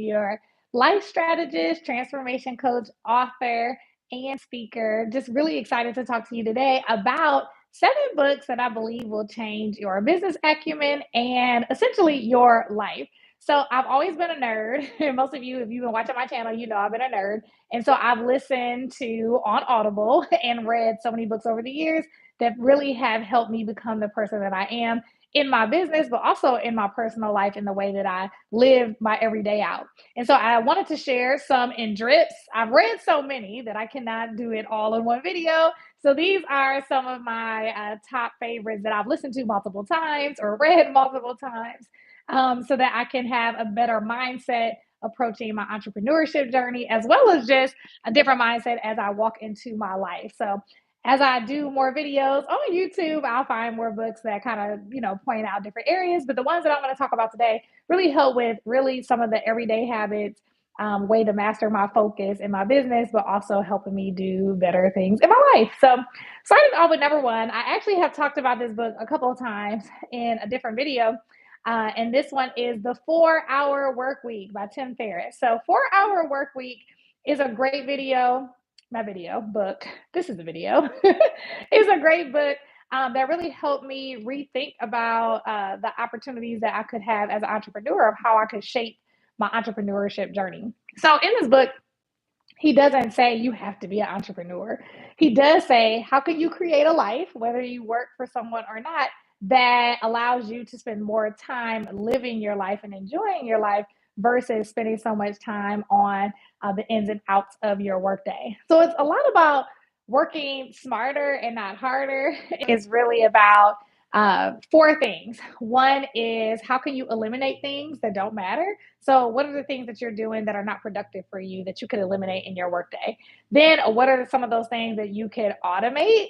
your life strategist, transformation coach, author, and speaker. Just really excited to talk to you today about 7 books that I believe will change your business acumen and essentially your life. So I've always been a nerd. Most of you, if you've been watching my channel, you know I've been a nerd. And so I've listened to on Audible and read so many books over the years that really have helped me become the person that I am in my business, but also in my personal life in the way that I live my everyday out. And so I wanted to share some in drips. I've read so many that I cannot do it all in one video. So these are some of my top favorites that I've listened to multiple times or read multiple times, so that I can have a better mindset approaching my entrepreneurship journey, as well as just a different mindset as I walk into my life. So as I do more videos on YouTube, I'll find more books that kind of, point out different areas. But the ones that I'm going to talk about today really help with really some of the everyday habits, way to master my focus in my business, but also helping me do better things in my life. So starting off with number one, I actually have talked about this book a couple of times in a different video. And this one is The 4-Hour Work Week by Tim Ferriss. So 4-Hour Work Week is a great video. Not video, book. This is a video. It's a great book that really helped me rethink about the opportunities that I could have as an entrepreneur, of how I could shape my entrepreneurship journey. So in this book, he doesn't say you have to be an entrepreneur. He does say, how can you create a life, whether you work for someone or not, that allows you to spend more time living your life and enjoying your life versus spending so much time on the ins and outs of your workday. So it's a lot about working smarter and not harder. It's really about 4 things. One is, how can you eliminate things that don't matter? So what are the things that you're doing that are not productive for you that you could eliminate in your workday? Then what are some of those things that you could automate?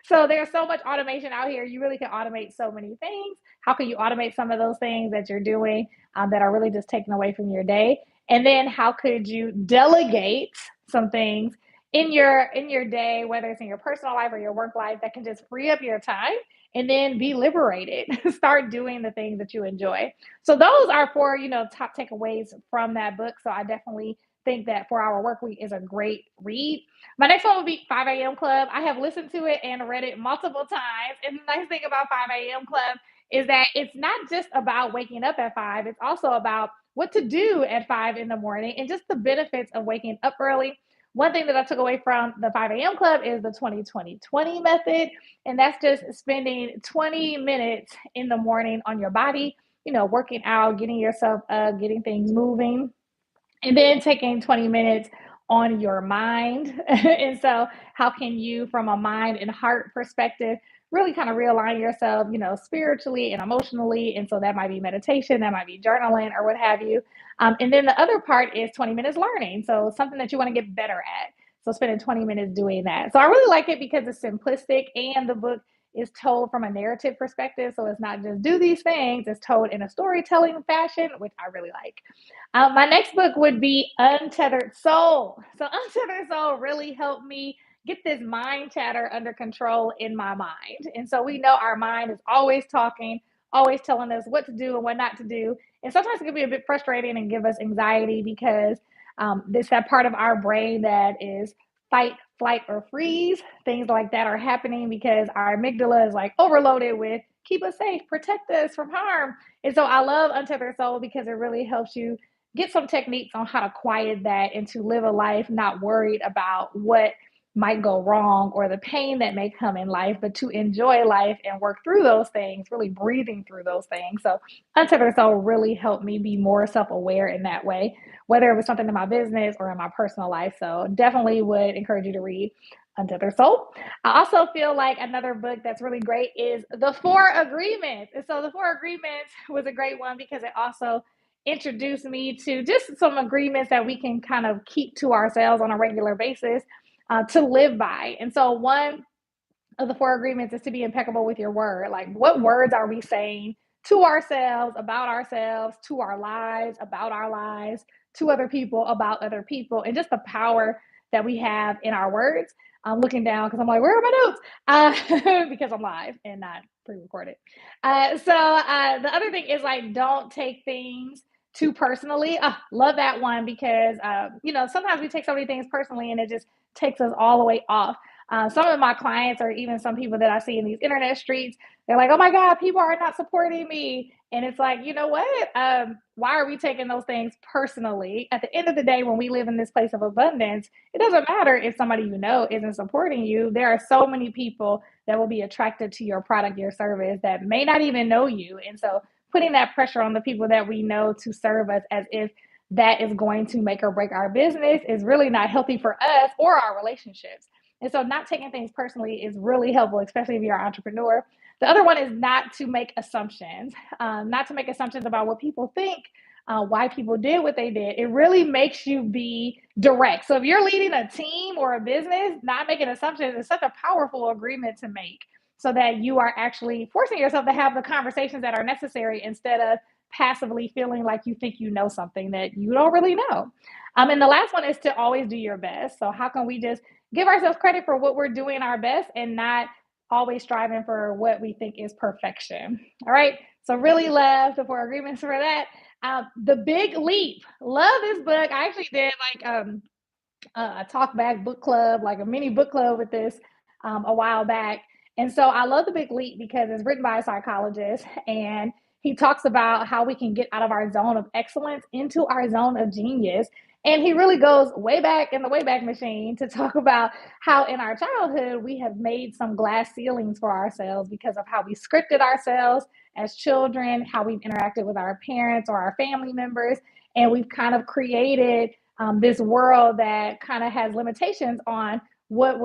So there's so much automation out here. You really can automate so many things. How can you automate some of those things that you're doing that are really just taken away from your day? And then how could you delegate some things in your day, whether it's in your personal life or your work life, that can just free up your time and then be liberated. Start doing the things that you enjoy. So those are 4, top takeaways from that book. So I definitely think that 4-Hour Work Week is a great read. My next one will be 5 a.m. Club. I have listened to it and read it multiple times. And the nice thing about 5 a.m. Club is that it's not just about waking up at 5. It's also about what to do at 5 in the morning and just the benefits of waking up early. One thing that I took away from the 5 a.m. Club is the 20-20-20 method. And that's just spending 20 minutes in the morning on your body, working out, getting yourself up, getting things moving, and then taking 20 minutes on your mind. And so how can you, from a mind and heart perspective, really kind of realign yourself, spiritually and emotionally? And so that might be meditation, that might be journaling or what have you. And then the other part is 20 minutes learning. So something that you want to get better at. So spending 20 minutes doing that. So I really like it because it's simplistic and the book is told from a narrative perspective. So it's not just do these things, it's told in a storytelling fashion, which I really like. My next book would be Untethered Soul. So Untethered Soul really helped me get this mind chatter under control in my mind. And so we know our mind is always talking, always telling us what to do and what not to do. And sometimes it can be a bit frustrating and give us anxiety because this that part of our brain that is fight, flight, or freeze. Things like that are happening because our amygdala is like overloaded with keep us safe, protect us from harm. And so I love Untethered Soul because it really helps you get some techniques on how to quiet that and to live a life not worried about what might go wrong or the pain that may come in life, but to enjoy life and work through those things, really breathing through those things. So Untethered Soul really helped me be more self-aware in that way, whether it was something in my business or in my personal life. So definitely would encourage you to read Untethered Soul. I also feel like another book that's really great is The 4 Agreements. And so The 4 Agreements was a great one because it also introduced me to just some agreements that we can kind of keep to ourselves on a regular basis to live by. And so one of the 4 agreements is to be impeccable with your word. Like, what words are we saying to ourselves, about ourselves, to our lives, about our lives, to other people, about other people, and just the power that we have in our words. I'm looking down because I'm like, where are my notes? Because I'm live and not pre-recorded. So the other thing is, like, don't take things too personally. Love that one because, sometimes we take so many things personally and it just takes us all the way off. Some of my clients, or even some people that I see in these internet streets, they're like, oh my God, people are not supporting me. And it's like, you know what? Why are we taking those things personally? At the end of the day, when we live in this place of abundance, it doesn't matter if somebody you know isn't supporting you. There are so many people that will be attracted to your product, your service, that may not even know you. And so putting that pressure on the people that we know to serve us as if that is going to make or break our business is really not healthy for us or our relationships. And so not taking things personally is really helpful, especially if you're an entrepreneur. The other one is not to make assumptions, not to make assumptions about what people think, why people did what they did. It really makes you be direct. So if you're leading a team or a business, not making assumptions is such a powerful agreement to make, so that you are actually forcing yourself to have the conversations that are necessary instead of passively feeling like you think you know something that you don't really know. And the last one is to always do your best. So how can we just give ourselves credit for what we're doing our best and not always striving for what we think is perfection? All right. So really love the four agreements for that. The Big Leap. Love this book. I actually did like a talk back book club, like a mini book club with this a while back. And so I love The Big Leap because it's written by a psychologist, and he talks about how we can get out of our zone of excellence into our zone of genius. And he really goes way back in the Wayback Machine to talk about how in our childhood we have made some glass ceilings for ourselves because of how we scripted ourselves as children, how we've interacted with our parents or our family members. And we've kind of created this world that kind of has limitations on what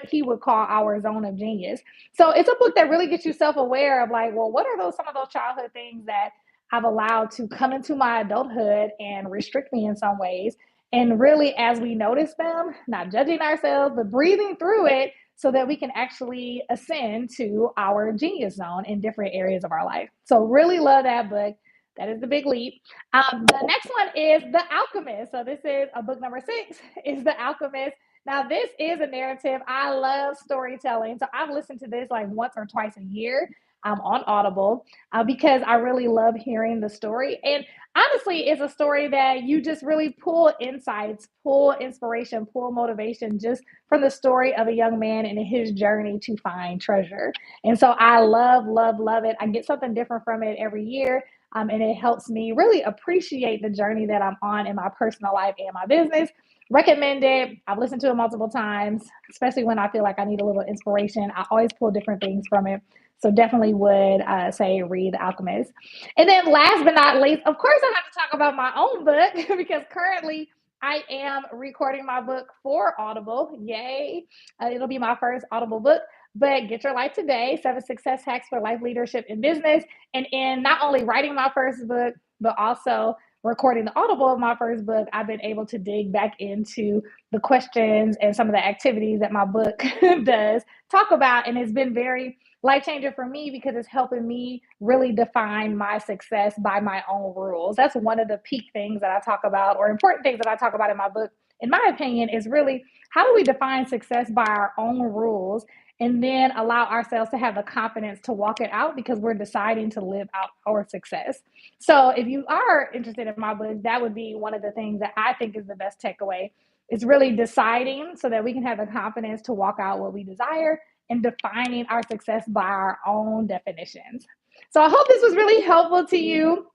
he would call our zone of genius. So it's a book that really gets you self-aware of like, well, what are those some of those childhood things that I've allowed to come into my adulthood and restrict me in some ways. And really, as we notice them, not judging ourselves, but breathing through it so that we can actually ascend to our genius zone in different areas of our life. So really love that book. That is The Big Leap. The next one is The Alchemist. So this is book number 6 is The Alchemist. Now this is a narrative. I love storytelling. So I've listened to this like once or twice a year on Audible because I really love hearing the story. And honestly, it's a story that you just really pull insights, pull inspiration, pull motivation just from the story of a young man and his journey to find treasure. And so I love, love, love it. I get something different from it every year. And it helps me really appreciate the journey that I'm on in my personal life and my business. Recommend it. I've listened to it multiple times, especially when I feel like I need a little inspiration. I always pull different things from it. So definitely would say read The Alchemist. And then last but not least, of course, I have to talk about my own book because currently I am recording my book for Audible. Yay. It'll be my first Audible book. But Get Your Life Today, 7 Success Hacks for Life Leadership in Business. And in not only writing my first book, but also recording the Audible of my first book, I've been able to dig back into the questions and some of the activities that my book does talk about. And it's been very life changer for me because it's helping me really define my success by my own rules. That's one of the peak things that I talk about, or important things that I talk about in my book, in my opinion, is really how do we define success by our own rules and then allow ourselves to have the confidence to walk it out because we're deciding to live out our success. So if you are interested in my book, that would be one of the things that I think is the best takeaway. It's really deciding so that we can have the confidence to walk out what we desire and defining our success by our own definitions. So I hope this was really helpful to you.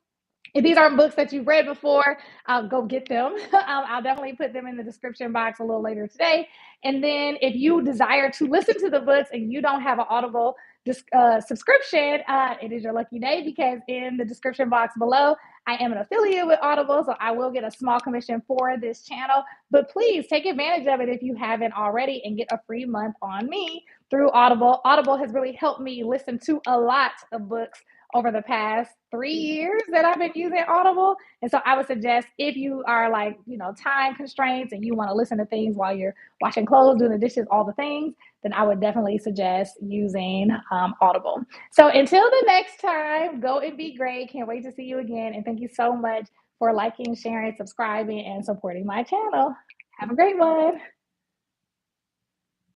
If these aren't books that you've read before, go get them. I'll definitely put them in the description box a little later today. And then if you desire to listen to the books and you don't have an Audible subscription, it is your lucky day because in the description box below, I am an affiliate with Audible, so I will get a small commission for this channel. But please take advantage of it if you haven't already and get a free month on me through Audible. Audible has really helped me listen to a lot of books over the past 3 years that I've been using Audible. And so I would suggest if you are like, time constraints and you want to listen to things while you're washing clothes, doing the dishes, all the things, then I would definitely suggest using Audible. So until the next time, go and be great. Can't wait to see you again. And thank you so much for liking, sharing, subscribing, and supporting my channel. Have a great one.